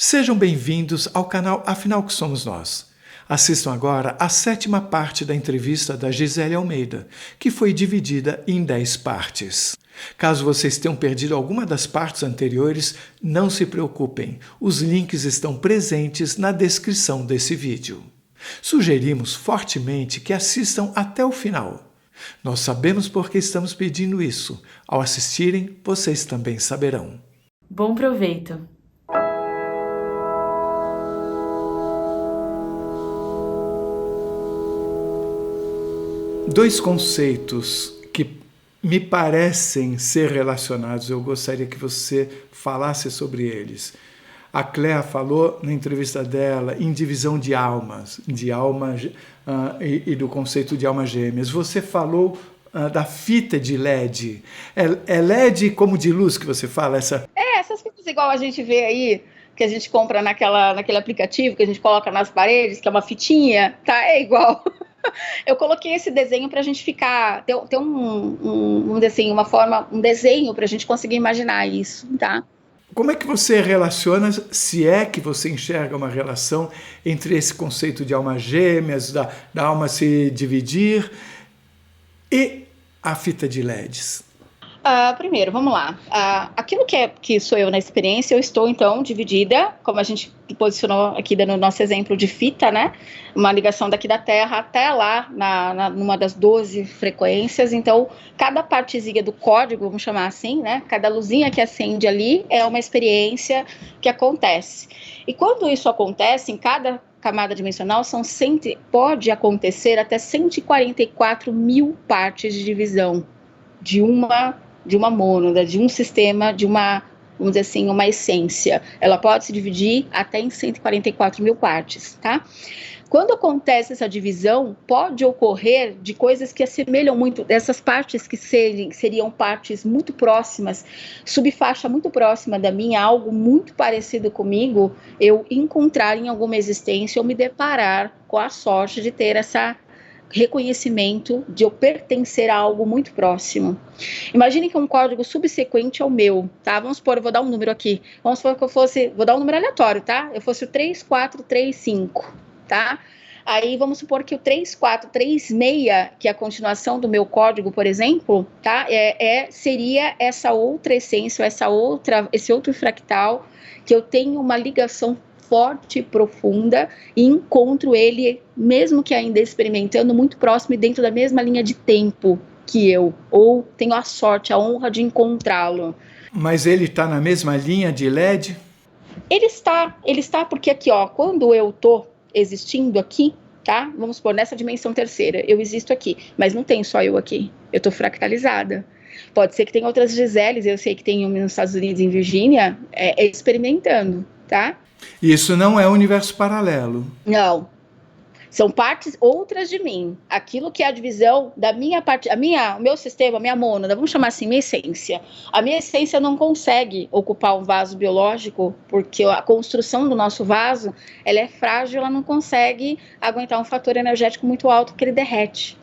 Sejam bem-vindos ao canal Afinal que Somos Nós. Assistam agora a 7ª parte da entrevista da Gisele Almeida, que foi dividida em 10 partes. Caso vocês tenham perdido alguma das partes anteriores, não se preocupem, os links estão presentes na descrição desse vídeo. Sugerimos fortemente que assistam até o final. Nós sabemos por que estamos pedindo isso. Ao assistirem, vocês também saberão. Bom proveito! Dois conceitos que me parecem ser relacionados, eu gostaria que você falasse sobre eles. A Cléa falou na entrevista dela em divisão de almas, de alma e do conceito de almas gêmeas. Você falou da fita de LED. É LED como de luz que você fala? Essas fitas igual a gente vê aí, que a gente compra naquele aplicativo que a gente coloca nas paredes, que é uma fitinha, tá? É igual. Eu coloquei esse desenho para a gente ter um desenho para a gente conseguir imaginar isso, tá? Como é que você relaciona, se é que você enxerga uma relação entre esse conceito de almas gêmeas, da alma se dividir e a fita de LEDs? Primeiro, vamos lá. Aquilo que sou eu na experiência, eu estou, então, dividida, como a gente posicionou aqui dando o nosso exemplo de fita, né? Uma ligação daqui da Terra até lá, numa das 12 frequências. Então, cada partezinha do código, vamos chamar assim, né? Cada luzinha que acende ali é uma experiência que acontece. E quando isso acontece, em cada camada dimensional, pode acontecer até 144 mil partes de divisão de uma mônada, de um sistema, vamos dizer assim, uma essência. Ela pode se dividir até em 144 mil partes, tá? Quando acontece essa divisão, pode ocorrer de coisas que assemelham muito, dessas partes que seriam partes muito próximas, subfaixa muito próxima da minha, algo muito parecido comigo, eu encontrar em alguma existência ou me deparar com a sorte de ter essa reconhecimento de eu pertencer a algo muito próximo. Imagine que um código subsequente ao meu, tá? Vamos supor, eu vou dar um número aqui. Vamos supor que vou dar um número aleatório, tá? Eu fosse o 3435, tá? Aí vamos supor que o 3436, que é a continuação do meu código, por exemplo, tá? Seria essa outra essência, esse outro fractal, que eu tenho uma ligação forte e profunda e encontro ele, mesmo que ainda experimentando, muito próximo e dentro da mesma linha de tempo que eu, ou tenho a sorte, a honra de encontrá-lo. Mas ele está na mesma linha de LED? Ele está porque aqui, ó, quando eu tô existindo aqui, tá? Vamos supor, nessa dimensão terceira, eu existo aqui, mas não tem só eu aqui, eu tô fractalizada. Pode ser que tenha outras Giseles, eu sei que tem uma nos Estados Unidos, em Virgínia, experimentando, tá? Isso não é universo paralelo. Não. São partes outras de mim. Aquilo que é a divisão da minha parte, o meu sistema, a minha mônada, vamos chamar assim, minha essência. A minha essência não consegue ocupar um vaso biológico, porque a construção do nosso vaso, ela é frágil, ela não consegue aguentar um fator energético muito alto, porque ele derrete.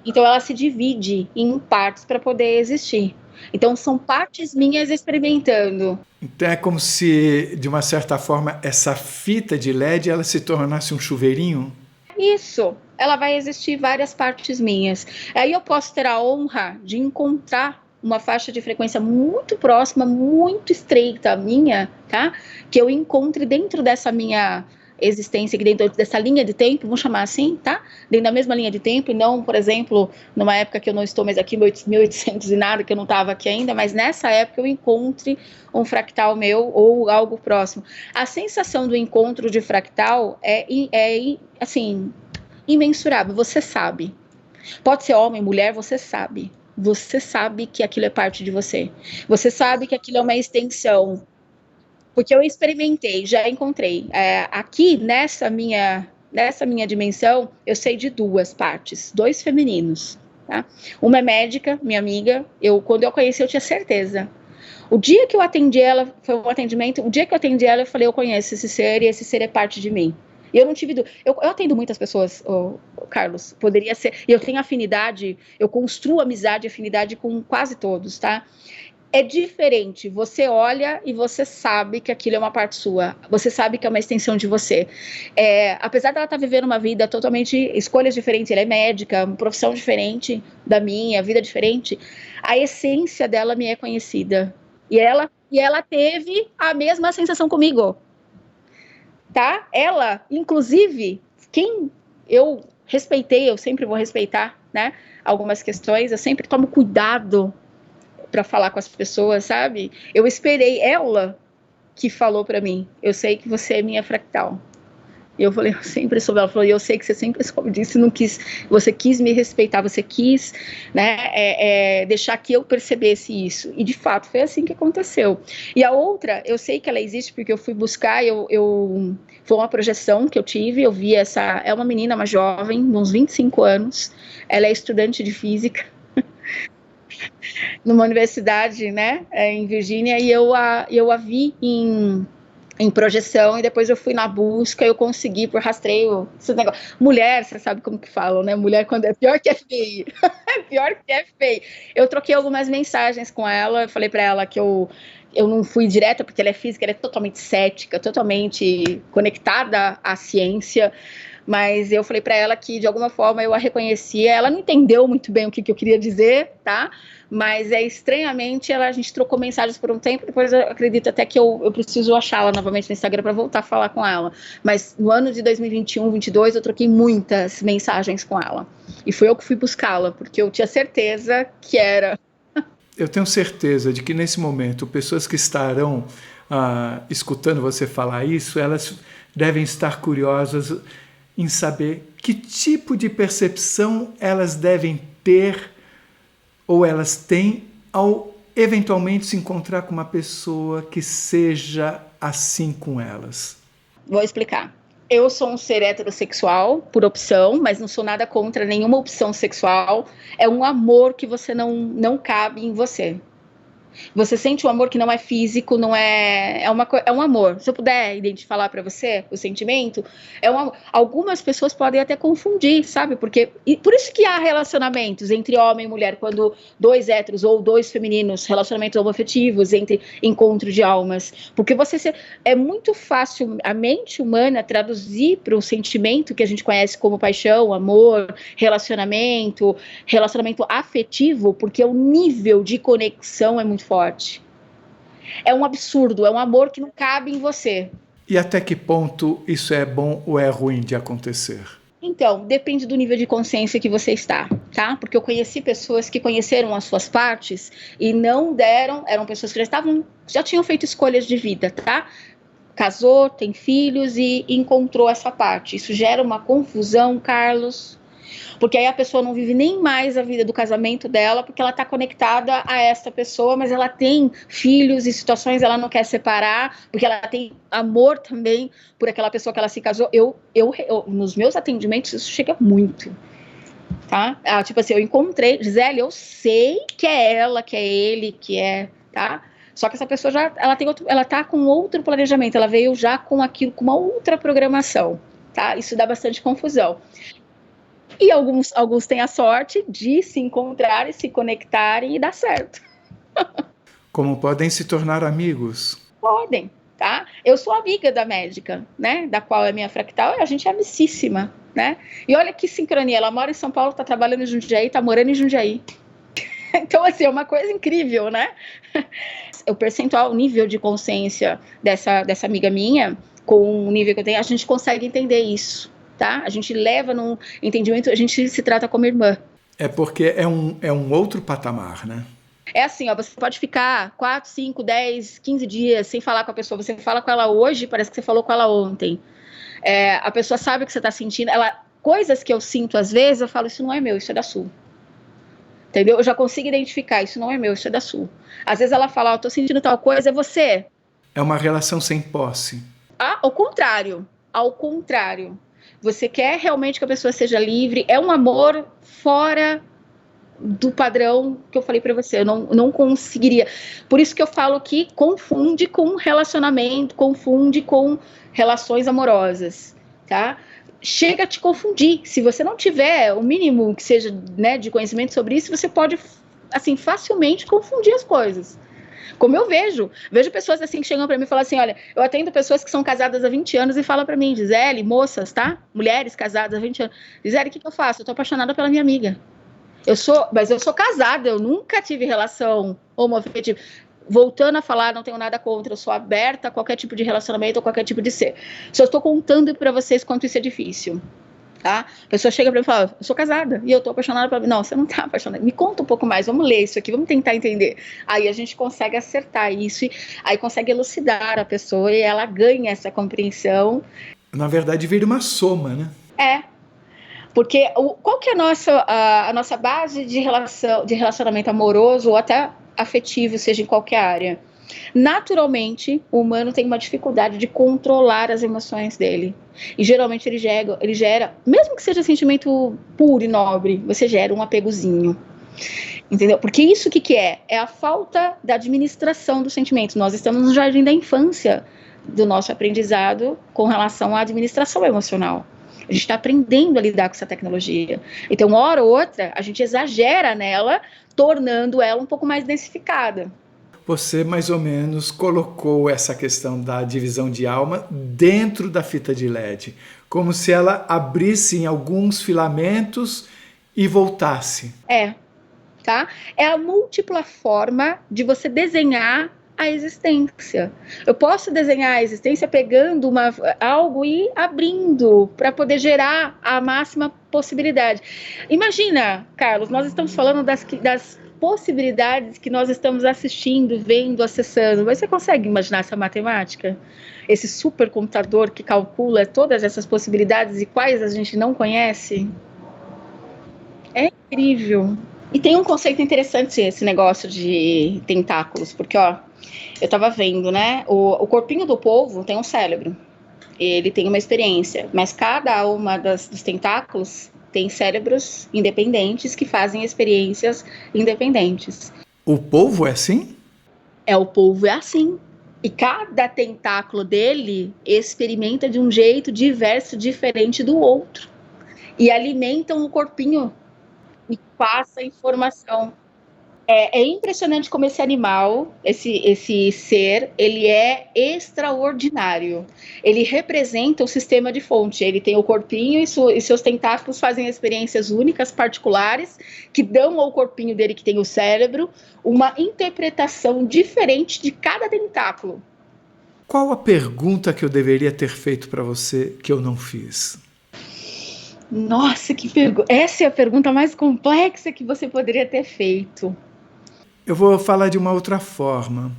Então ela se divide em partes para poder existir. Então são partes minhas experimentando. Então é como se, de uma certa forma, essa fita de LED ela se tornasse um chuveirinho? Isso, ela vai existir várias partes minhas. Aí eu posso ter a honra de encontrar uma faixa de frequência muito próxima, muito estreita minha, tá? Que eu encontre dentro dessa minha existência, dentro dessa linha de tempo, vamos chamar assim, tá? Dentro da mesma linha de tempo, e não, por exemplo, numa época que eu não estou mais aqui, 1800 e nada, que eu não estava aqui ainda, mas nessa época eu encontre um fractal meu ou algo próximo. A sensação do encontro de fractal é assim, imensurável, você sabe. Pode ser homem, mulher, você sabe. Você sabe que aquilo é parte de você. Você sabe que aquilo é uma extensão. Porque eu experimentei, já encontrei. Aqui, nessa minha dimensão, eu sei de duas partes, dois femininos. Tá? Uma é médica, minha amiga. Quando eu conheci, eu tinha certeza. O dia que eu atendi ela, foi um atendimento, o dia que eu atendi ela, eu falei, eu conheço esse ser e esse ser é parte de mim. E eu não tive dúvida. Eu atendo muitas pessoas, Carlos, poderia ser. E eu tenho afinidade, eu construo amizade e afinidade com quase todos, tá? É diferente, você olha e você sabe que aquilo é uma parte sua, você sabe que é uma extensão de você. Apesar dela estar vivendo uma vida totalmente, escolhas diferentes, ela é médica, uma profissão diferente da minha, vida diferente, a essência dela me é conhecida. E ela teve a mesma sensação comigo, tá? Ela, inclusive, quem eu respeitei, eu sempre vou respeitar, né? Algumas questões, eu sempre tomo cuidado para falar com as pessoas, sabe? Eu esperei ela que falou para mim, eu sei que você é minha fractal. E eu falei, eu sempre soube. Ela falou, eu sei que você sempre soube disso, não quis, você quis me respeitar, você quis, né, deixar que eu percebesse isso. E de fato foi assim que aconteceu. E a outra, eu sei que ela existe porque eu fui buscar, foi uma projeção que eu tive, eu vi é uma menina, uma jovem, uns 25 anos, ela é estudante de física, numa universidade, né, em Virgínia, e eu a vi em projeção, e depois eu fui na busca, eu consegui por rastreio, esse negócio. Mulher, você sabe como que falam, né, mulher quando é pior que é feio, pior que é feio. Eu troquei algumas mensagens com ela, eu falei para ela que eu não fui direta, porque ela é física, ela é totalmente cética, totalmente conectada à ciência, mas eu falei para ela que de alguma forma eu a reconhecia, ela não entendeu muito bem o que eu queria dizer, tá? Mas estranhamente a gente trocou mensagens por um tempo, depois eu acredito até que eu preciso achá-la novamente no Instagram para voltar a falar com ela. Mas no ano de 2021, 2022, eu troquei muitas mensagens com ela. E foi eu que fui buscá-la, porque eu tinha certeza que era. Eu tenho certeza de que nesse momento, pessoas que estarão escutando você falar isso, elas devem estar curiosas em saber que tipo de percepção elas devem ter ou elas têm ao eventualmente se encontrar com uma pessoa que seja assim com elas. Vou explicar. Eu sou um ser heterossexual por opção, mas não sou nada contra nenhuma opção sexual. É um amor que você não cabe em você. Você sente um amor que não é físico, não é um amor. Se eu puder falar para você o sentimento, algumas pessoas podem até confundir, sabe? E por isso que há relacionamentos entre homem e mulher, quando dois héteros ou dois femininos, relacionamentos homoafetivos, entre encontro de almas. Porque é muito fácil a mente humana traduzir para o sentimento que a gente conhece como paixão, amor, relacionamento afetivo, porque o nível de conexão é muito forte. É um absurdo, é um amor que não cabe em você. E até que ponto isso é bom ou é ruim de acontecer? Então, depende do nível de consciência que você está, tá? Porque eu conheci pessoas que conheceram as suas partes e não eram pessoas que já tinham feito escolhas de vida, tá? Casou, tem filhos e encontrou essa parte. Isso gera uma confusão, Carlos, porque aí a pessoa não vive nem mais a vida do casamento dela, porque ela está conectada a essa pessoa, mas ela tem filhos e situações, ela não quer separar, porque ela tem amor também por aquela pessoa que ela se casou. Eu nos meus atendimentos, isso chega muito, tá? Tipo assim, eu encontrei, Gisele, eu sei que é ela, que é ele, que é, tá? Só que essa pessoa ela tá com outro planejamento, ela veio já com aquilo, com uma outra programação, tá? Isso dá bastante confusão. E alguns têm a sorte de se encontrarem, se conectarem e dar certo. Como podem se tornar amigos? Podem, tá? Eu sou amiga da médica, né? Da qual é minha fractal, e a gente é amicíssima, né? E olha que sincronia, ela mora em São Paulo, tá trabalhando em Jundiaí, tá morando em Jundiaí. Então, assim, é uma coisa incrível, né? O percentual, o nível de consciência dessa amiga minha, com o nível que eu tenho, a gente consegue entender isso. Tá? A gente leva num entendimento, a gente se trata como irmã. É porque é um outro patamar, né? É assim, ó, você pode ficar 4, 5, 10, 15 dias sem falar com a pessoa. Você fala com ela hoje, parece que você falou com ela ontem. A pessoa sabe o que você está sentindo. Coisas que eu sinto às vezes, eu falo, isso não é meu, isso é da Sul. Entendeu? Eu já consigo identificar, isso não é meu, isso é da Sul. Às vezes ela fala, eu tô sentindo tal coisa, é você. É uma relação sem posse. Ao contrário. Você quer realmente que a pessoa seja livre, é um amor fora do padrão que eu falei para você, eu não conseguiria. Por isso que eu falo que confunde com relacionamento, confunde com relações amorosas, tá? Chega a te confundir. Se você não tiver o mínimo que seja, né, de conhecimento sobre isso, você pode, assim, facilmente confundir as coisas. Como eu vejo pessoas assim que chegam para mim e falam assim, olha, eu atendo pessoas que são casadas há 20 anos e falam para mim, Gisele, moças, tá? Mulheres casadas há 20 anos. Gisele, o que eu faço? Eu tô apaixonada pela minha amiga. Mas eu sou casada, eu nunca tive relação homoafetiva. Voltando a falar, não tenho nada contra, eu sou aberta a qualquer tipo de relacionamento ou qualquer tipo de ser. Só estou contando para vocês quanto isso é difícil. Tá? A pessoa chega para mim e fala, eu sou casada e eu tô apaixonada por mim. Não, você não tá apaixonada. Me conta um pouco mais, vamos ler isso aqui, vamos tentar entender. Aí a gente consegue acertar isso, e aí consegue elucidar a pessoa e ela ganha essa compreensão. Na verdade, vira uma soma, né? Porque qual que é a nossa base de relacionamento amoroso ou até afetivo, seja em qualquer área? Naturalmente, o humano tem uma dificuldade de controlar as emoções dele. E geralmente ele gera, mesmo que seja sentimento puro e nobre, você gera um apegozinho. Entendeu? Porque isso o que é? É a falta da administração dos sentimentos. Nós estamos no jardim da infância do nosso aprendizado com relação à administração emocional. A gente está aprendendo a lidar com essa tecnologia. Então, uma hora ou outra, a gente exagera nela, tornando ela um pouco mais densificada. Você mais ou menos colocou essa questão da divisão de alma dentro da fita de LED, como se ela abrisse em alguns filamentos e voltasse. Tá? É a múltipla forma de você desenhar a existência. Eu posso desenhar a existência pegando algo e abrindo para poder gerar a máxima possibilidade. Imagina, Carlos, nós estamos falando das possibilidades que nós estamos assistindo, vendo, acessando. Mas você consegue imaginar essa matemática? Esse supercomputador que calcula todas essas possibilidades e quais a gente não conhece? É incrível. E tem um conceito interessante esse negócio de tentáculos, porque, ó, eu tava vendo, né? O corpinho do polvo tem um cérebro. Ele tem uma experiência, mas cada uma dos tentáculos tem cérebros independentes que fazem experiências independentes. O polvo é assim? O polvo é assim. E cada tentáculo dele experimenta de um jeito diverso, diferente do outro. E alimentam o corpinho e passa informação. É impressionante como esse animal, esse ser, ele é extraordinário. Ele representa o sistema de fonte. Ele tem o corpinho e seus tentáculos fazem experiências únicas, particulares, que dão ao corpinho dele, que tem o cérebro, uma interpretação diferente de cada tentáculo. Qual a pergunta que eu deveria ter feito para você que eu não fiz? Nossa, que pergunta! Essa é a pergunta mais complexa que você poderia ter feito. Eu vou falar de uma outra forma.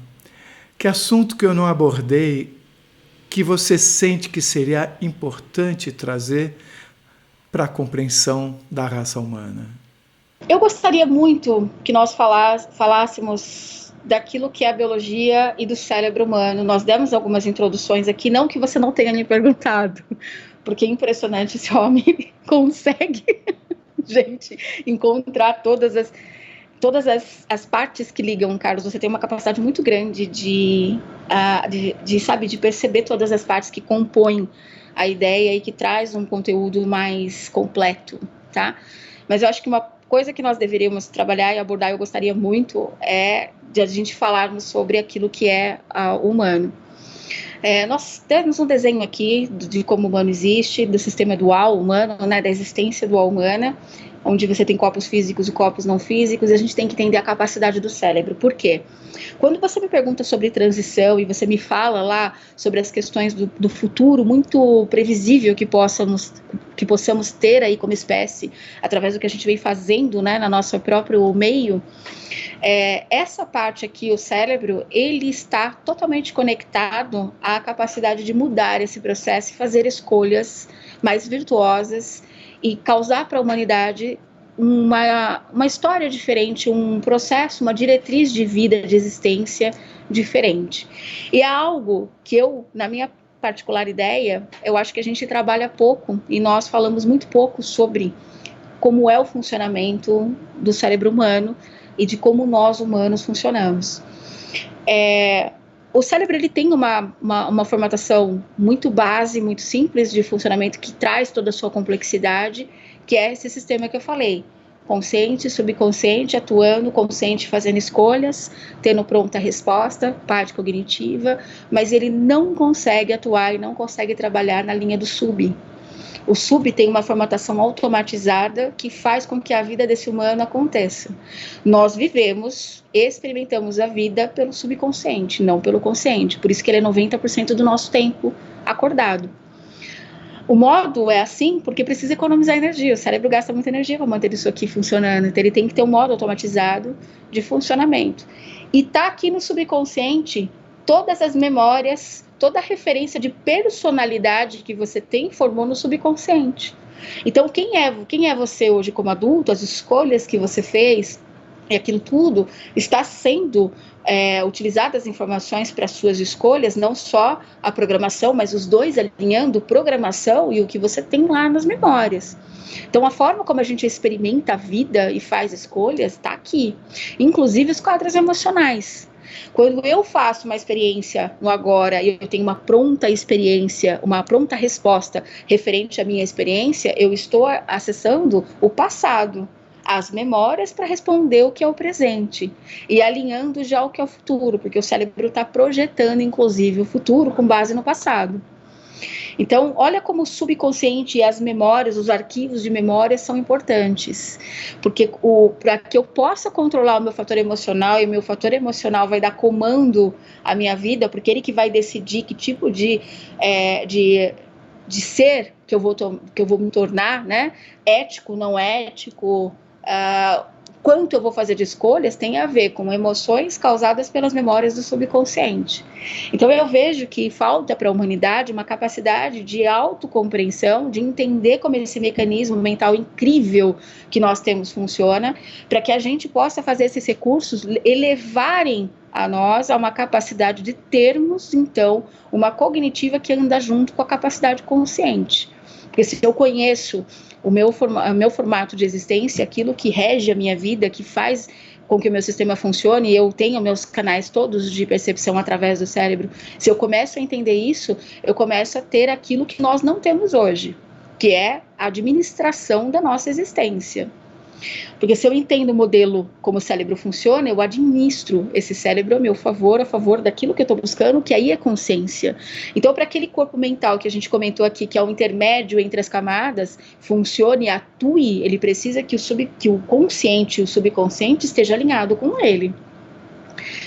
Que assunto que eu não abordei que você sente que seria importante trazer para a compreensão da raça humana? Eu gostaria muito que nós falássemos daquilo que é a biologia e do cérebro humano. Nós demos algumas introduções aqui, não que você não tenha me perguntado, porque é impressionante, esse homem consegue, gente, encontrar todas as partes que ligam, Carlos. Você tem uma capacidade muito grande de perceber todas as partes que compõem a ideia e que traz um conteúdo mais completo, tá? Mas eu acho que uma coisa que nós deveríamos trabalhar e abordar, eu gostaria muito, é de a gente falarmos sobre aquilo que é o humano. Nós temos um desenho aqui de como o humano existe, do sistema dual humano, né, da existência dual humana, onde você tem corpos físicos e corpos não físicos, e a gente tem que entender a capacidade do cérebro. Por quê? Quando você me pergunta sobre transição e você me fala lá sobre as questões do futuro muito previsível que possamos ter aí como espécie, através do que a gente vem fazendo, né, no nosso próprio meio, essa parte aqui, o cérebro, ele está totalmente conectado à capacidade de mudar esse processo e fazer escolhas mais virtuosas e causar para a humanidade uma história diferente, um processo, uma diretriz de vida, de existência diferente. E é algo que eu, na minha particular ideia, eu acho que a gente trabalha pouco e nós falamos muito pouco sobre como é o funcionamento do cérebro humano e de como nós humanos funcionamos. O cérebro, ele tem uma formatação muito base, muito simples de funcionamento, que traz toda a sua complexidade, que é esse sistema que eu falei. consciente, subconsciente, atuando, consciente fazendo escolhas, tendo pronta resposta, parte cognitiva, mas ele não consegue atuar e não consegue trabalhar na linha do sub. O sub tem uma formatação automatizada que faz com que a vida desse humano aconteça. Nós vivemos, experimentamos a vida pelo subconsciente, não pelo consciente. Por isso que ele é 90% do nosso tempo acordado. O modo é assim porque precisa economizar energia. O cérebro gasta muita energia para manter isso aqui funcionando. Então ele tem que ter um modo automatizado de funcionamento. E está aqui no subconsciente todas as memórias, toda a referência de personalidade que você tem formou no subconsciente. Então quem é você hoje como adulto, as escolhas que você fez, e aquilo tudo está sendo utilizadas as informações para suas escolhas, não só a programação, mas os dois alinhando programação e o que você tem lá nas memórias. Então a forma como a gente experimenta a vida e faz escolhas está aqui, inclusive os quadros emocionais. Quando eu faço uma experiência no agora e eu tenho uma pronta experiência, uma pronta resposta referente à minha experiência, eu estou acessando o passado, as memórias para responder o que é o presente e alinhando já o que é o futuro, porque o cérebro está projetando inclusive o futuro com base no passado. Então, olha como o subconsciente e as memórias, os arquivos de memória são importantes, porque para que eu possa controlar o meu fator emocional, e o meu fator emocional vai dar comando à minha vida, porque ele que vai decidir que tipo de ser que eu vou me tornar, né? Ético, não ético, quanto eu vou fazer de escolhas tem a ver com emoções causadas pelas memórias do subconsciente. Então eu vejo que falta para a humanidade uma capacidade de autocompreensão, de entender como esse mecanismo mental incrível que nós temos funciona, para que a gente possa fazer esses recursos elevarem a nós a uma capacidade de termos, então, uma cognitiva que anda junto com a capacidade consciente. Porque se eu conheço o meu formato de existência, aquilo que rege a minha vida, que faz com que o meu sistema funcione, e eu tenho meus canais todos de percepção através do cérebro, se eu começo a entender isso, eu começo a ter aquilo que nós não temos hoje, que é a administração da nossa existência. Porque se eu entendo o modelo como o cérebro funciona, eu administro esse cérebro a meu favor, a favor daquilo que eu estou buscando, que aí é consciência. Então, para aquele corpo mental que a gente comentou aqui, que é o intermédio entre as camadas, funcione, atue, ele precisa que o consciente e o subconsciente esteja alinhado com ele.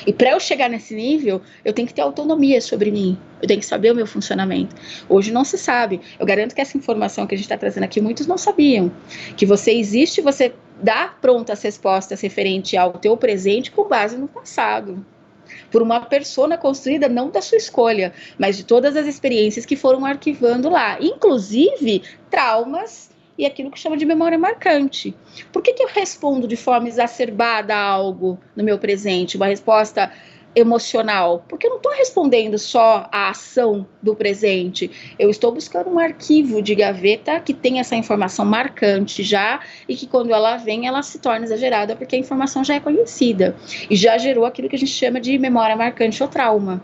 E para eu chegar nesse nível, eu tenho que ter autonomia sobre mim, eu tenho que saber o meu funcionamento. Hoje não se sabe, eu garanto que essa informação que a gente está trazendo aqui, muitos não sabiam, que você existe, você dá prontas respostas referente ao teu presente com base no passado, por uma persona construída não da sua escolha, mas de todas as experiências que foram arquivando lá, inclusive traumas, e aquilo que chama de memória marcante. Por que eu respondo de forma exacerbada a algo no meu presente, uma resposta emocional? Porque eu não estou respondendo só à ação do presente, eu estou buscando um arquivo de gaveta que tem essa informação marcante já, e que quando ela vem, ela se torna exagerada, porque a informação já é conhecida, e já gerou aquilo que a gente chama de memória marcante ou trauma.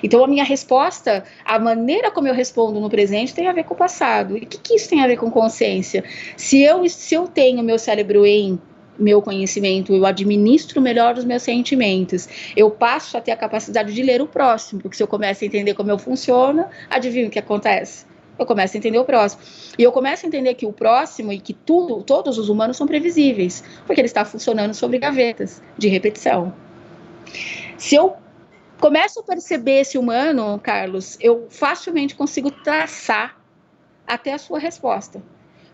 Então a minha resposta, a maneira como eu respondo no presente tem a ver com o passado. E o que isso tem a ver com consciência? Se eu tenho meu cérebro em meu conhecimento, eu administro melhor os meus sentimentos, eu passo a ter a capacidade de ler o próximo, porque se eu começo a entender como eu funciono, adivinha o que acontece? Eu começo a entender o próximo. E eu começo a entender que o próximo e que todos os humanos são previsíveis, porque ele está funcionando sobre gavetas de repetição. Se eu começo a perceber esse humano, Carlos, eu facilmente consigo traçar até a sua resposta.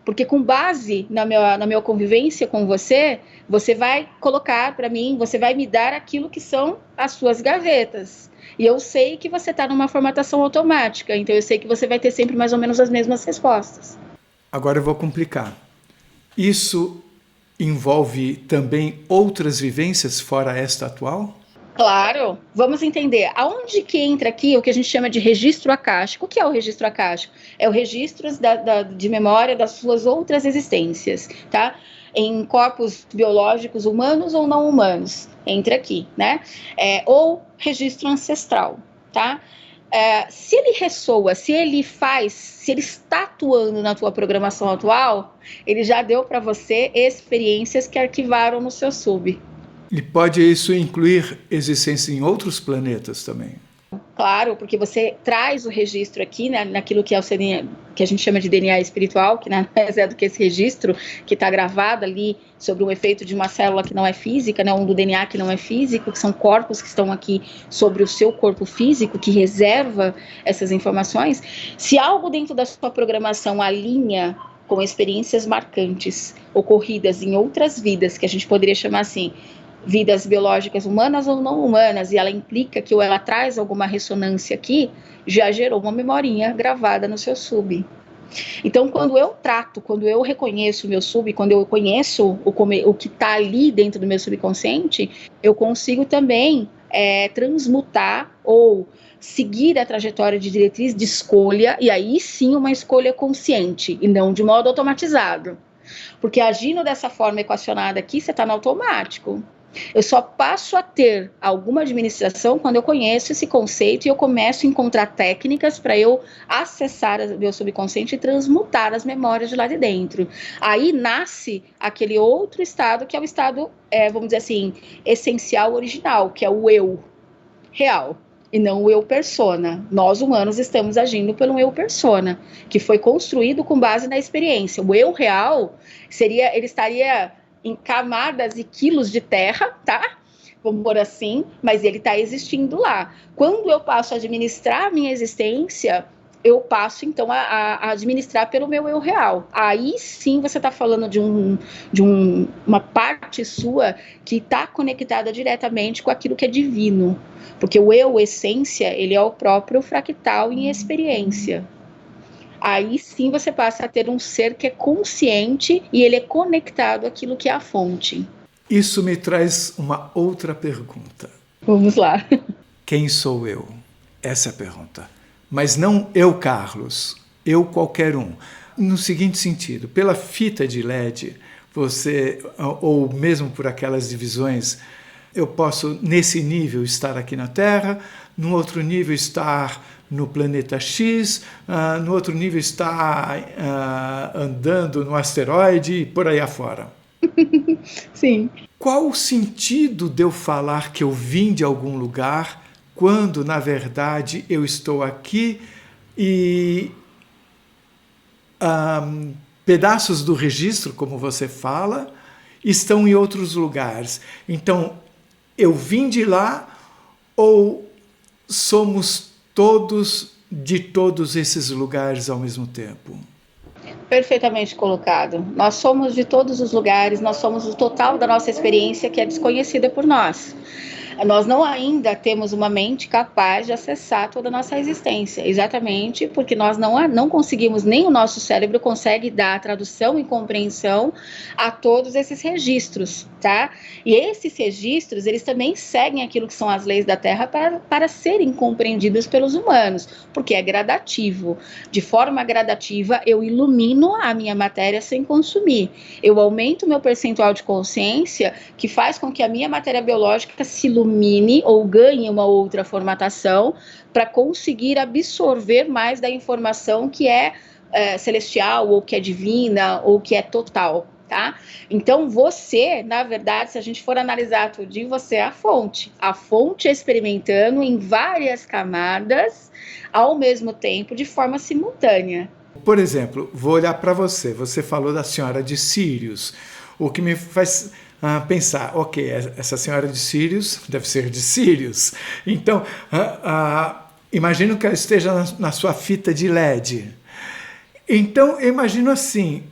Porque com base na minha convivência com você, você vai colocar para mim, você vai me dar aquilo que são as suas gavetas. E eu sei que você está numa formatação automática, então eu sei que você vai ter sempre mais ou menos as mesmas respostas. Agora eu vou complicar. Isso envolve também outras vivências fora esta atual? Claro, vamos entender aonde que entra aqui o que a gente chama de registro acástico. O que é o registro acástico? É o registro de memória das suas outras existências, tá? Em corpos biológicos humanos ou não humanos, entra aqui, né? Ou registro ancestral, tá? se ele ressoa, se ele está atuando na tua programação atual, ele já deu para você experiências que arquivaram no seu sub. E pode isso incluir existência em outros planetas também? Claro, porque você traz o registro aqui, né, naquilo que é o DNA, que a gente chama de DNA espiritual, que nada mais é do que esse registro que está gravado ali sobre o efeito de uma célula que não é física, né, um do DNA que não é físico, que são corpos que estão aqui sobre o seu corpo físico, que reserva essas informações. Se algo dentro da sua programação alinha com experiências marcantes ocorridas em outras vidas, que a gente poderia chamar assim, vidas biológicas humanas ou não humanas, e ela implica que ou ela traz alguma ressonância aqui, já gerou uma memorinha gravada no seu sub. Então, quando eu reconheço o meu sub, quando eu conheço o que está ali dentro do meu subconsciente, eu consigo também transmutar ou seguir a trajetória de diretriz de escolha, e aí sim uma escolha consciente, e não de modo automatizado. Porque agindo dessa forma equacionada aqui, você está no automático. Eu só passo a ter alguma administração quando eu conheço esse conceito e eu começo a encontrar técnicas para eu acessar o meu subconsciente e transmutar as memórias de lá de dentro. Aí nasce aquele outro estado que é o estado, vamos dizer assim, essencial original, que é o eu real. E não o eu persona. Nós humanos estamos agindo pelo eu persona, que foi construído com base na experiência. O eu real ele estaria em camadas e quilos de terra, tá? Vamos pôr assim, mas ele está existindo lá. Quando eu passo a administrar a minha existência, eu passo então a administrar pelo meu eu real. Aí sim você está falando de uma parte sua que está conectada diretamente com aquilo que é divino. Porque o eu, essência, ele é o próprio fractal em experiência. Aí sim você passa a ter um ser que é consciente e ele é conectado àquilo que é a fonte. Isso me traz uma outra pergunta. Vamos lá. Quem sou eu? Essa é a pergunta. Mas não eu, Carlos, eu qualquer um. No seguinte sentido, pela fita de LED, você, ou mesmo por aquelas divisões, eu posso, nesse nível, estar aqui na Terra, no outro nível, estar no planeta X, no outro nível, estar andando no asteroide e por aí afora. Sim. Qual o sentido de eu falar que eu vim de algum lugar, quando, na verdade, eu estou aqui e pedaços do registro, como você fala, estão em outros lugares? Então, eu vim de lá ou somos todos de todos esses lugares ao mesmo tempo? Perfeitamente colocado. Nós somos de todos os lugares, nós somos o total da nossa experiência que é desconhecida por nós. Nós não ainda temos uma mente capaz de acessar toda a nossa existência, exatamente porque nós não conseguimos, nem o nosso cérebro consegue dar a tradução e compreensão a todos esses registros, tá? E esses registros, eles também seguem aquilo que são as leis da Terra para serem compreendidos pelos humanos, porque é gradativo. De forma gradativa, eu ilumino a minha matéria sem consumir. Eu aumento o meu percentual de consciência, que faz com que a minha matéria biológica se ilumine ou ganhe uma outra formatação para conseguir absorver mais da informação que é celestial, ou que é divina, ou que é total, tá? Então você, na verdade, se a gente for analisar tudo, você é a fonte experimentando em várias camadas ao mesmo tempo, de forma simultânea. Por exemplo, vou olhar para você. Você falou da senhora de Sírius, o que me faz pensar, ok, essa senhora de Sírius deve ser de Sírius. Então, imagino que ela esteja na sua fita de LED. Então, eu imagino assim,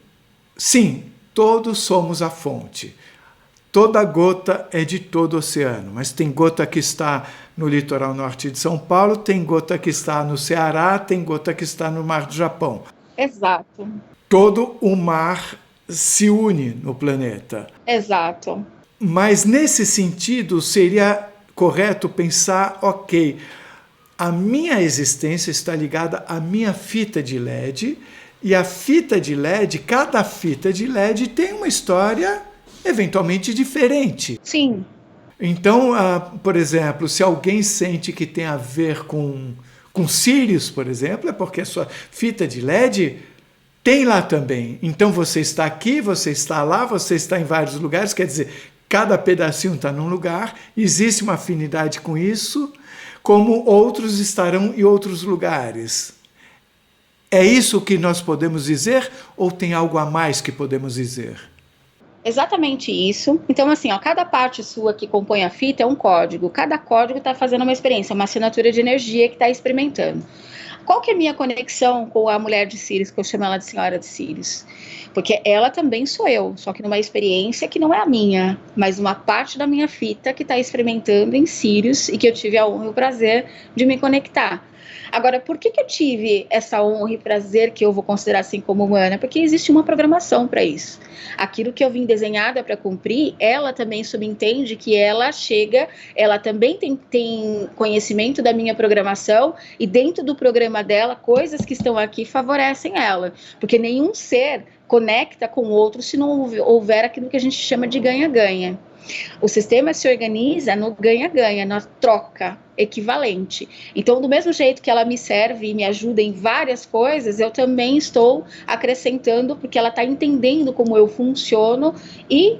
sim, todos somos a fonte. Toda gota é de todo o oceano, mas tem gota que está no litoral norte de São Paulo, tem gota que está no Ceará, tem gota que está no Mar do Japão. Exato. Todo o mar se une no planeta. Exato. Mas nesse sentido seria correto pensar, ok, a minha existência está ligada à minha fita de LED, e a fita de LED, cada fita de LED tem uma história eventualmente diferente. Sim. Então, por exemplo, se alguém sente que tem a ver com com Sírius, por exemplo, é porque a sua fita de LED tem lá também. Então você está aqui, você está lá, você está em vários lugares, quer dizer, cada pedacinho está num lugar, existe uma afinidade com isso, como outros estarão em outros lugares. É isso que nós podemos dizer ou tem algo a mais que podemos dizer? Exatamente isso. Então, assim, ó, cada parte sua que compõe a fita é um código. Cada código está fazendo uma experiência, uma assinatura de energia que está experimentando. Qual que é a minha conexão com a mulher de Sírius, que eu chamo ela de Senhora de Sírius? Porque ela também sou eu, só que numa experiência que não é a minha, mas uma parte da minha fita que está experimentando em Sírius e que eu tive a honra e o prazer de me conectar. Agora, por que eu tive essa honra e prazer que eu vou considerar assim como humana? Porque existe uma programação para isso. Aquilo que eu vim desenhada para cumprir, ela também subentende que ela chega, ela também tem conhecimento da minha programação e dentro do programa dela, coisas que estão aqui favorecem ela. Porque nenhum ser conecta com o outro se não houver aquilo que a gente chama de ganha-ganha. O sistema se organiza no ganha-ganha, na troca equivalente. Então, do mesmo jeito que ela me serve e me ajuda em várias coisas, eu também estou acrescentando, porque ela está entendendo como eu funciono e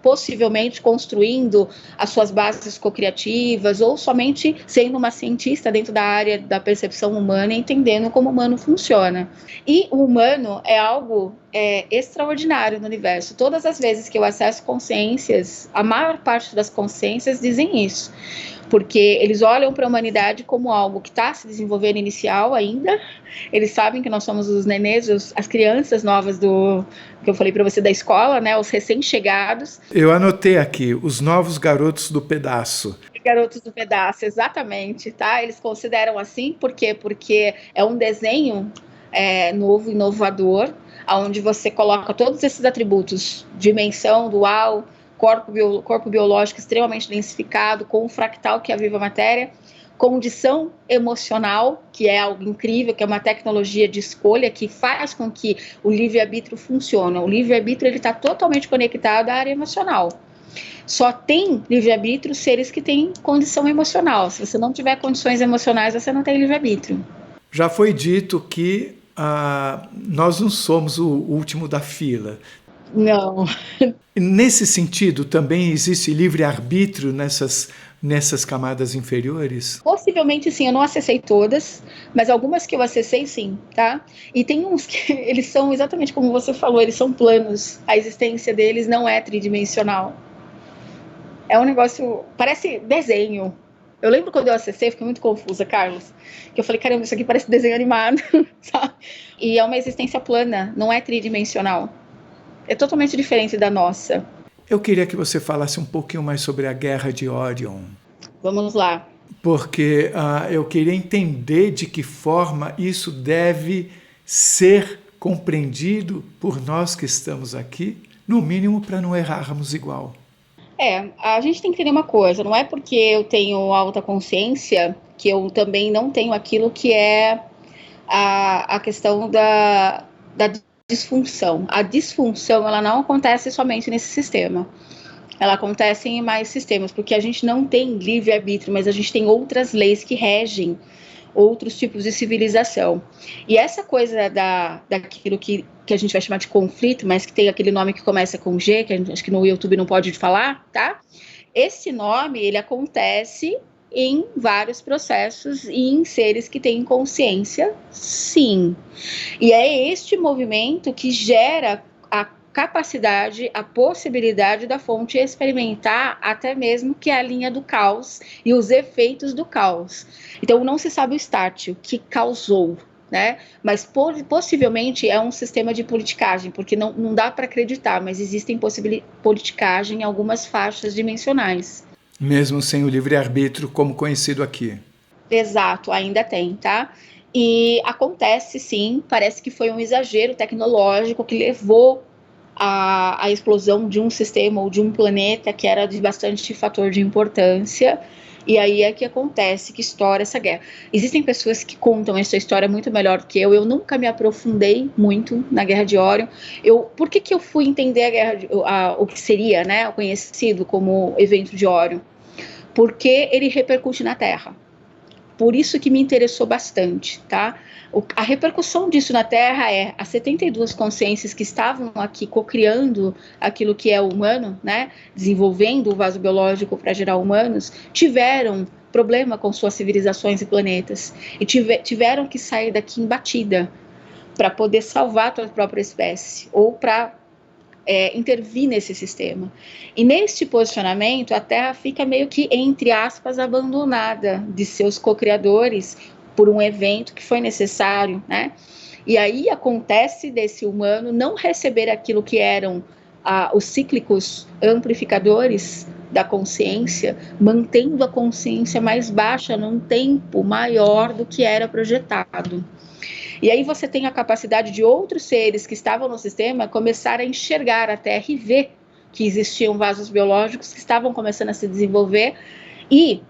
possivelmente construindo as suas bases cocriativas ou somente sendo uma cientista dentro da área da percepção humana e entendendo como o humano funciona. E o humano é algo extraordinário no universo. Todas as vezes que eu acesso consciências, a maior parte das consciências dizem isso. Porque eles olham para a humanidade como algo que está se desenvolvendo inicial ainda. Eles sabem que nós somos os nenês, as crianças novas do que eu falei para você da escola, né? Os recém-chegados. Eu anotei aqui, os novos garotos do pedaço. Garotos do pedaço, exatamente, tá? Eles consideram assim, por quê? Porque é um desenho novo, inovador, onde você coloca todos esses atributos, dimensão, dual, corpo biológico extremamente densificado, com um fractal que é a viva matéria, condição emocional, que é algo incrível, que é uma tecnologia de escolha que faz com que o livre-arbítrio funcione. O livre-arbítrio está totalmente conectado à área emocional. Só tem livre-arbítrio seres que têm condição emocional. Se você não tiver condições emocionais, você não tem livre-arbítrio. Já foi dito que nós não somos o último da fila. Não. Nesse sentido, também existe livre-arbítrio nessas camadas inferiores? Possivelmente sim, eu não acessei todas, mas algumas que eu acessei sim, tá? E tem uns que eles são exatamente como você falou, eles são planos, a existência deles não é tridimensional. É um negócio, parece desenho. Eu lembro quando eu acessei, fiquei muito confusa, Carlos, que eu falei, caramba, isso aqui parece desenho animado, sabe? E é uma existência plana, não é tridimensional. É totalmente diferente da nossa. Eu queria que você falasse um pouquinho mais sobre a Guerra de Órion. Vamos lá. Porque eu queria entender de que forma isso deve ser compreendido por nós que estamos aqui, no mínimo para não errarmos igual. A gente tem que entender uma coisa, não é porque eu tenho alta consciência que eu também não tenho aquilo que é a questão da disfunção. A disfunção, ela não acontece somente nesse sistema. Ela acontece em mais sistemas, porque a gente não tem livre-arbítrio, mas a gente tem outras leis que regem outros tipos de civilização. E essa coisa daquilo que a gente vai chamar de conflito, mas que tem aquele nome que começa com G, que acho que no YouTube não pode falar, tá? Esse nome, ele acontece em vários processos e em seres que têm consciência, sim. E é este movimento que gera a capacidade, a possibilidade da fonte experimentar até mesmo que é a linha do caos e os efeitos do caos. Então não se sabe o start, o que causou, né? Mas possivelmente é um sistema de politicagem, porque não dá para acreditar, mas existem politicagem em algumas faixas dimensionais. Mesmo sem o livre-arbítrio como conhecido aqui. Exato, ainda tem, tá? E acontece sim, parece que foi um exagero tecnológico que levou a explosão de um sistema ou de um planeta que era de bastante fator de importância, e aí é que acontece, que estoura essa guerra. Existem pessoas que contam essa história muito melhor do que eu nunca me aprofundei muito na Guerra de Órion. Por que eu fui entender o que seria, né, conhecido como evento de Órion? Porque ele repercute na Terra. por isso que me interessou bastante, tá? A repercussão disso na Terra é as 72 consciências que estavam aqui cocriando aquilo que é o humano, né? Desenvolvendo o vaso biológico para gerar humanos, tiveram problema com suas civilizações e planetas e tiveram que sair daqui em batida para poder salvar a sua própria espécie ou para intervir nesse sistema. E neste posicionamento, a Terra fica meio que, entre aspas, abandonada de seus co-criadores por um evento que foi necessário, né? E aí acontece desse humano não receber aquilo que eram os cíclicos amplificadores da consciência, mantendo a consciência mais baixa num tempo maior do que era projetado. E aí você tem a capacidade de outros seres que estavam no sistema começar a enxergar a Terra e ver que existiam vasos biológicos que estavam começando a se desenvolver, e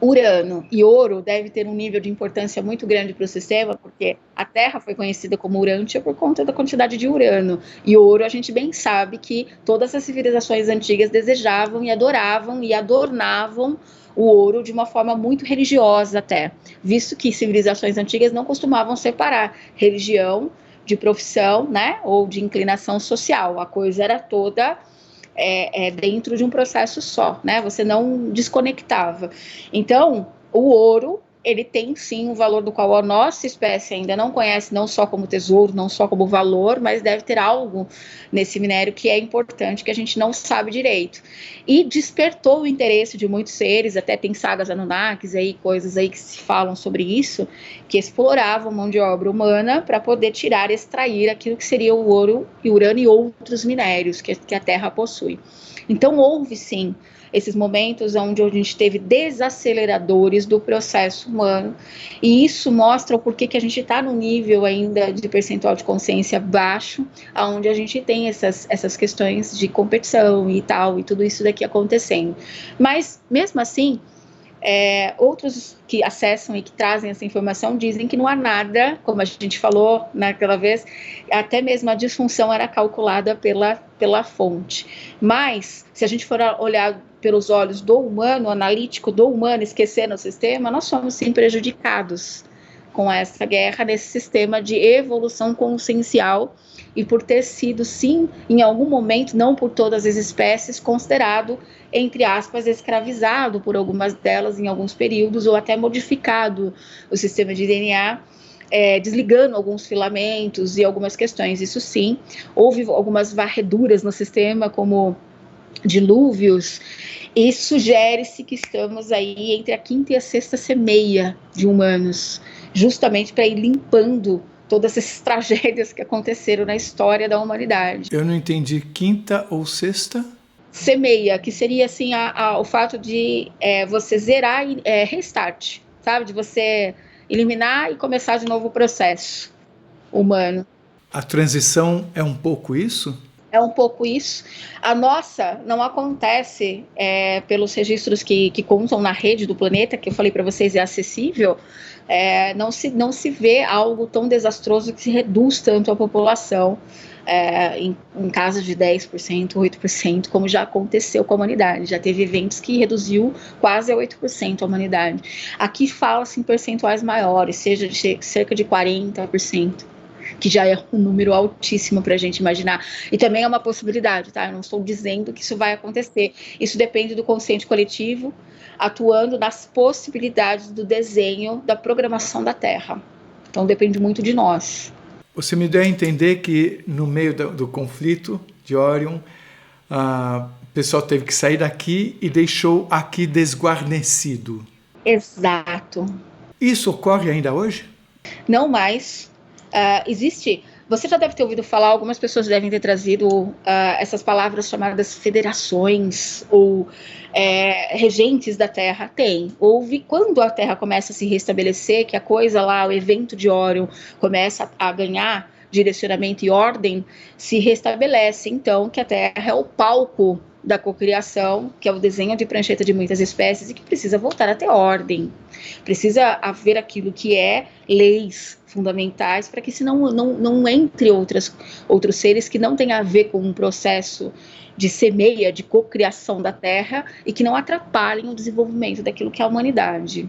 Urano e Ouro deve ter um nível de importância muito grande para o sistema, porque a Terra foi conhecida como Urântia por conta da quantidade de Urano, e Ouro a gente bem sabe que todas as civilizações antigas desejavam e adoravam e adornavam o ouro de uma forma muito religiosa até, visto que civilizações antigas não costumavam separar religião de profissão, né, ou de inclinação social, a coisa era toda dentro de um processo só, né, você não desconectava. Então, o ouro, ele tem sim um valor do qual a nossa espécie ainda não conhece, não só como tesouro, não só como valor, mas deve ter algo nesse minério que é importante, que a gente não sabe direito. E despertou o interesse de muitos seres, até tem sagas Anunnakis, aí, coisas aí que se falam sobre isso, que exploravam mão de obra humana para poder tirar e extrair aquilo que seria o ouro e urânio e outros minérios que a Terra possui. Então houve sim esses momentos onde a gente teve desaceleradores do processo humano, e isso mostra o porquê que a gente está no nível ainda de percentual de consciência baixo, onde a gente tem essas questões de competição e tal, e tudo isso daqui acontecendo. Mas, mesmo assim, outros que acessam e que trazem essa informação dizem que não há nada, como a gente falou naquela vez, até mesmo a disfunção era calculada pela fonte. Mas, se a gente for olhar pelos olhos do humano, analítico do humano, esquecendo o sistema, nós somos sim prejudicados com essa guerra nesse sistema de evolução consciencial, e por ter sido, sim, em algum momento, não por todas as espécies, considerado, entre aspas, escravizado por algumas delas em alguns períodos, ou até modificado o sistema de DNA, desligando alguns filamentos e algumas questões. Isso sim, houve algumas varreduras no sistema, como dilúvios, e sugere-se que estamos aí entre a quinta e a sexta semeia de humanos, justamente para ir limpando todas essas tragédias que aconteceram na história da humanidade. Eu não entendi, quinta ou sexta? Semeia, que seria assim o fato de você zerar e restart, sabe? De você eliminar e começar de novo o processo humano. A transição é um pouco isso? É um pouco isso. A nossa não acontece pelos registros que contam na rede do planeta, que eu falei para vocês, é acessível. Não se vê algo tão desastroso que se reduz tanto a população, em casos de 10%, 8%, como já aconteceu com a humanidade. Já teve eventos que reduziu quase a 8% a humanidade. Aqui fala-se em percentuais maiores, seja de cerca de 40%. Que já é um número altíssimo para a gente imaginar. E também é uma possibilidade, tá? Eu não estou dizendo que isso vai acontecer. Isso depende do consciente coletivo, atuando nas possibilidades do desenho da programação da Terra. Então depende muito de nós. Você me deu a entender que no meio do conflito de Orion, o pessoal teve que sair daqui e deixou aqui desguarnecido. Exato. Isso ocorre ainda hoje? Não mais. Existe, você já deve ter ouvido falar, algumas pessoas devem ter trazido essas palavras chamadas federações ou regentes da Terra. Houve, quando a Terra começa a se restabelecer, que a coisa lá, o evento de Órion começa a ganhar direcionamento e ordem, se restabelece então que a Terra é o palco da cocriação, que é o desenho de prancheta de muitas espécies e que precisa voltar a ter ordem. Precisa haver aquilo que é leis fundamentais para que senão não entre outros seres que não têm a ver com um processo de semeia, de cocriação da Terra e que não atrapalhem o desenvolvimento daquilo que é a humanidade.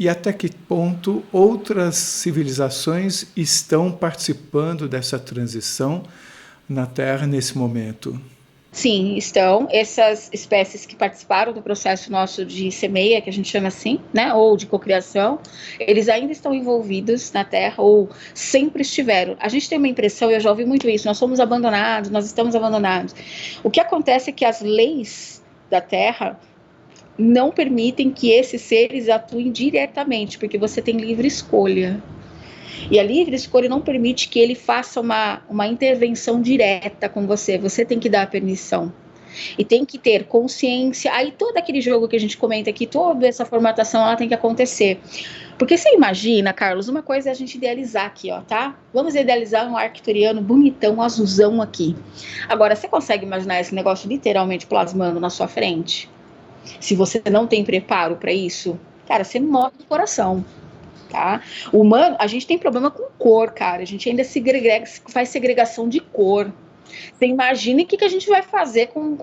E até que ponto outras civilizações estão participando dessa transição na Terra nesse momento? Sim, estão. Essas espécies que participaram do processo nosso de semeia, que a gente chama assim, né, ou de cocriação, eles ainda estão envolvidos na Terra, ou sempre estiveram. A gente tem uma impressão, eu já ouvi muito isso, nós somos abandonados, nós estamos abandonados. O que acontece é que as leis da Terra não permitem que esses seres atuem diretamente, porque você tem livre escolha. E a livre escolha não permite que ele faça uma intervenção direta com você. Você tem que dar a permissão. E tem que ter consciência. Aí todo aquele jogo que a gente comenta aqui, toda essa formatação, ela tem que acontecer. Porque você imagina, Carlos, uma coisa é a gente idealizar aqui, ó, tá? Vamos idealizar um arcturiano bonitão, azulzão aqui. Agora, você consegue imaginar esse negócio literalmente plasmando na sua frente? Se você não tem preparo para isso, cara, você morre do coração, tá? O humano, a gente tem problema com cor, cara. A gente ainda faz segregação de cor. Você imagina o que a gente vai fazer com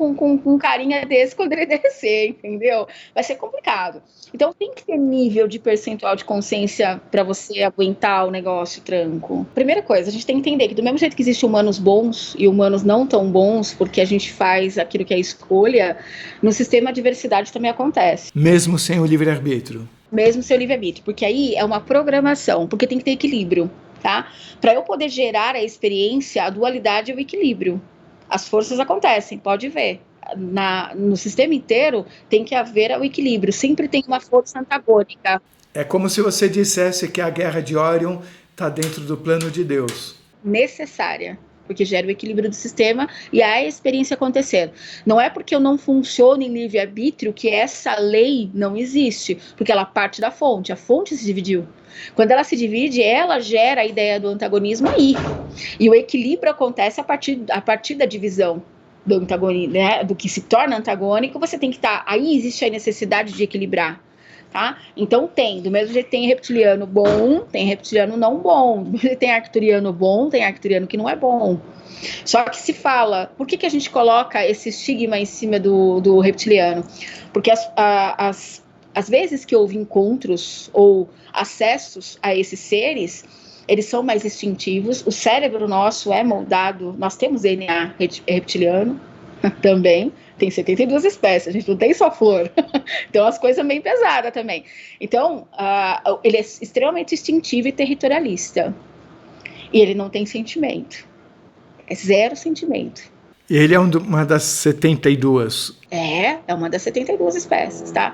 um carinha desse quando ele descer, entendeu? Vai ser complicado. Então tem que ter nível de percentual de consciência para você aguentar o negócio, tranco. Primeira coisa, a gente tem que entender que do mesmo jeito que existem humanos bons e humanos não tão bons, porque a gente faz aquilo que é escolha, no sistema a diversidade também acontece. Mesmo sem o livre-arbítrio? Mesmo sem o livre-arbítrio, porque aí é uma programação, porque tem que ter equilíbrio. Tá? Para eu poder gerar a experiência, a dualidade é o equilíbrio. As forças acontecem, pode ver. No sistema inteiro tem que haver o equilíbrio, sempre tem uma força antagônica. É como se você dissesse que a guerra de Órion está dentro do plano de Deus. Necessária, porque gera o equilíbrio do sistema e a experiência acontecendo. Não é porque eu não funciono em livre-arbítrio que essa lei não existe, porque ela parte da fonte, a fonte se dividiu. Quando ela se divide, ela gera a ideia do antagonismo aí. E o equilíbrio acontece a partir da divisão do antagonismo, né? Do que se torna antagônico, você tem que estar. Aí existe a necessidade de equilibrar. Tá? Então do mesmo jeito tem reptiliano bom, tem reptiliano não bom, tem arcturiano bom, tem arcturiano que não é bom. Só que se fala, por que a gente coloca esse estigma em cima do reptiliano? Porque às vezes que houve encontros ou acessos a esses seres, eles são mais instintivos, o cérebro nosso é moldado, nós temos DNA reptiliano também, tem 72 espécies, a gente não tem só flor, então as coisas são bem pesadas também. Então, ele é extremamente instintivo e territorialista, e ele não tem sentimento, é zero sentimento. Ele é uma das 72. É uma das 72 espécies, tá?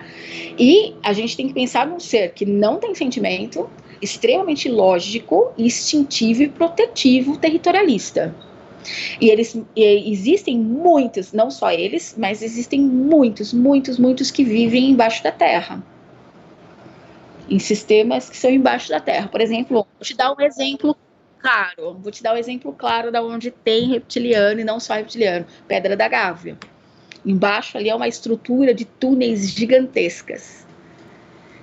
E a gente tem que pensar num ser que não tem sentimento, extremamente lógico, instintivo e protetivo, territorialista. E existem muitos, não só eles, mas existem muitos que vivem embaixo da terra. Em sistemas que são embaixo da terra. Por exemplo, vou te dar um exemplo claro da onde tem reptiliano e não só reptiliano. Pedra da Gávea. Embaixo ali é uma estrutura de túneis gigantescas.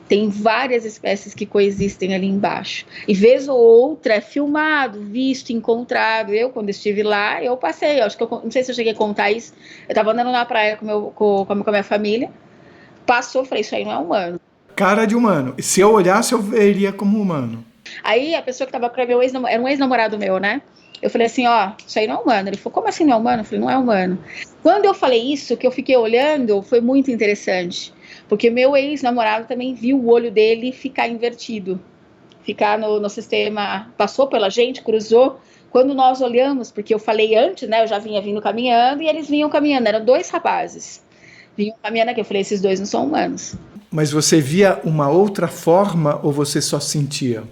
Tem várias espécies que coexistem ali embaixo. E vez ou outra é filmado, visto, encontrado. Eu, quando estive lá, eu passei. Acho que não sei se eu cheguei a contar isso. Eu estava andando na praia com a minha família. Passou, falei, isso aí não é humano. Cara de humano. Se eu olhasse, eu veria como humano. Aí a pessoa que estava com meu era um ex-namorado meu, né? Eu falei assim, ó, isso aí não é humano. Ele falou, como assim não é humano? Eu falei, não é humano. Quando eu falei isso, que eu fiquei olhando, foi muito interessante. Porque meu ex-namorado também viu o olho dele ficar invertido. Ficar no sistema, passou pela gente, cruzou. Quando nós olhamos, porque eu falei antes, né, eu já vinha vindo caminhando, e eles vinham caminhando, eram dois rapazes. Vinham caminhando aqui, eu falei, esses dois não são humanos. Mas você via uma outra forma ou você só sentia?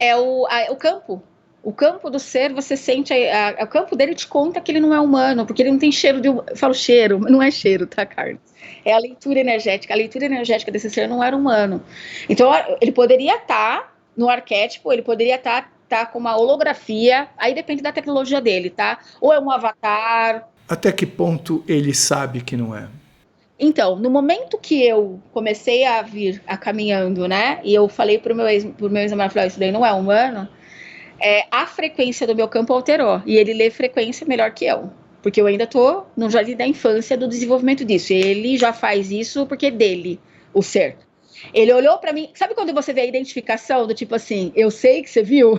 É o campo. O campo do ser, você sente, o campo dele te conta que ele não é humano, porque ele não tem cheiro de... Eu falo cheiro, mas não é cheiro, tá, Carlos? É a leitura energética. A leitura energética desse ser não era humano. Então, ele poderia estar no arquétipo, ele poderia estar com uma holografia, aí depende da tecnologia dele, tá? Ou é um avatar. Até que ponto ele sabe que não é? Então, no momento que eu comecei a vir caminhando, né, e eu falei pro meu ex-namorado, isso daí não é humano, a frequência do meu campo alterou, e ele lê frequência melhor que eu, porque eu ainda tô no jardim da infância do desenvolvimento disso, ele já faz isso porque é dele, o ser. Ele olhou para mim, sabe quando você vê a identificação do tipo assim, eu sei que você viu?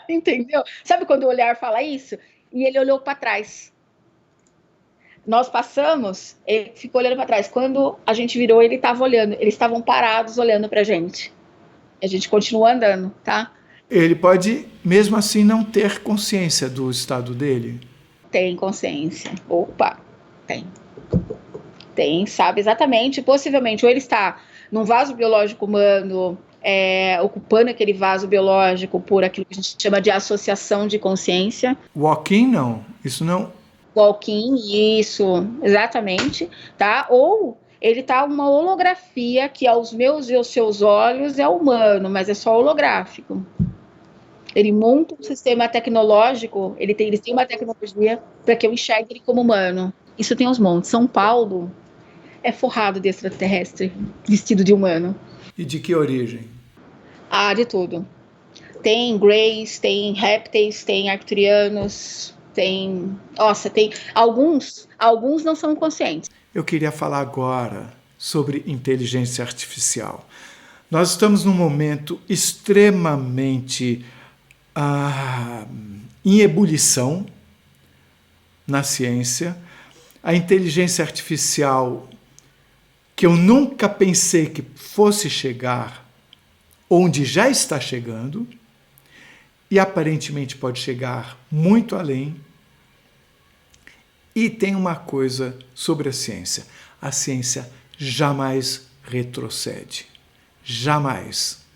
Entendeu? Sabe quando o olhar fala isso? E ele olhou para trás. Nós passamos, ele ficou olhando para trás. Quando a gente virou, ele estava olhando. Eles estavam parados olhando para a gente. A gente continuou andando, tá? Ele pode, mesmo assim, não ter consciência do estado dele? Tem consciência. Opa, tem. Tem, sabe exatamente. Possivelmente, ou ele está num vaso biológico humano, ocupando aquele vaso biológico por aquilo que a gente chama de associação de consciência. Walk-in, não. Isso não... Walk-in, isso, exatamente, tá? Ou ele tá uma holografia que aos meus e aos seus olhos é humano, mas é só holográfico. Ele monta um sistema tecnológico, eles têm uma tecnologia para que eu enxergue ele como humano. Isso tem uns montes. São Paulo é forrado de extraterrestre, vestido de humano. E de que origem? Ah, de tudo. Tem greys, tem répteis, tem arcturianos, tem... Nossa, tem... Alguns não são conscientes. Eu queria falar agora sobre inteligência artificial. Nós estamos num momento extremamente em ebulição na ciência. A inteligência artificial, que eu nunca pensei que fosse chegar onde já está chegando, e aparentemente pode chegar muito além. E tem uma coisa sobre a ciência jamais retrocede. Jamais.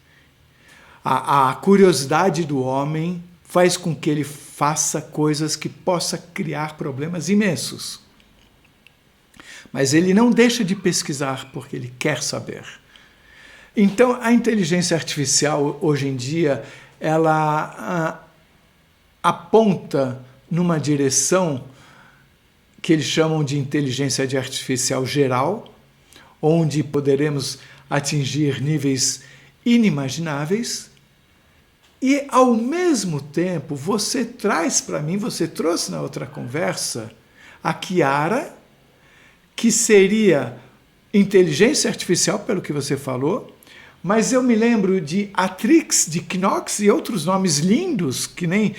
A curiosidade do homem faz com que ele faça coisas que possa criar problemas imensos. Mas ele não deixa de pesquisar porque ele quer saber. Então, a inteligência artificial, hoje em dia, ela aponta numa direção que eles chamam de inteligência artificial geral, onde poderemos atingir níveis inimagináveis. E, ao mesmo tempo, você traz para mim, você trouxe na outra conversa, a Chiara, que seria inteligência artificial, pelo que você falou, mas eu me lembro de Atrix, de Knox e outros nomes lindos, que nem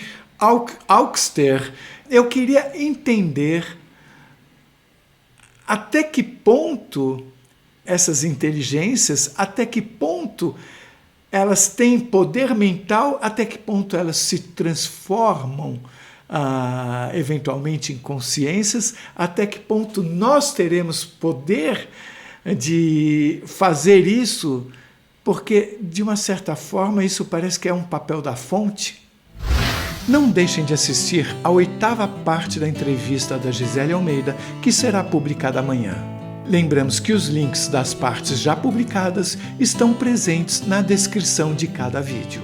Auxter. Eu queria entender até que ponto essas inteligências, até que ponto elas têm poder mental, até que ponto elas se transformam eventualmente em consciências, até que ponto nós teremos poder de fazer isso, porque, de uma certa forma, isso parece que é um papel da fonte. Não deixem de assistir a 8ª parte da entrevista da Gisele Almeida, que será publicada amanhã. Lembramos que os links das partes já publicadas estão presentes na descrição de cada vídeo.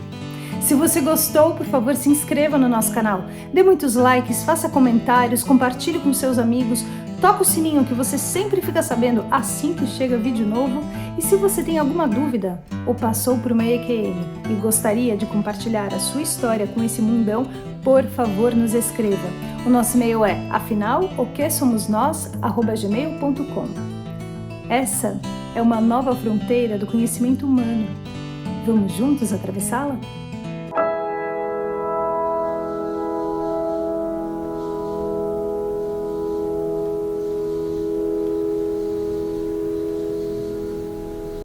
Se você gostou, por favor, se inscreva no nosso canal, dê muitos likes, faça comentários, compartilhe com seus amigos, toca o sininho que você sempre fica sabendo assim que chega vídeo novo. E se você tem alguma dúvida ou passou por uma EQM e gostaria de compartilhar a sua história com esse mundão, por favor, nos escreva. O nosso e-mail é afinal.oquesomosnós@gmail.com. Essa é uma nova fronteira do conhecimento humano. Vamos juntos atravessá-la?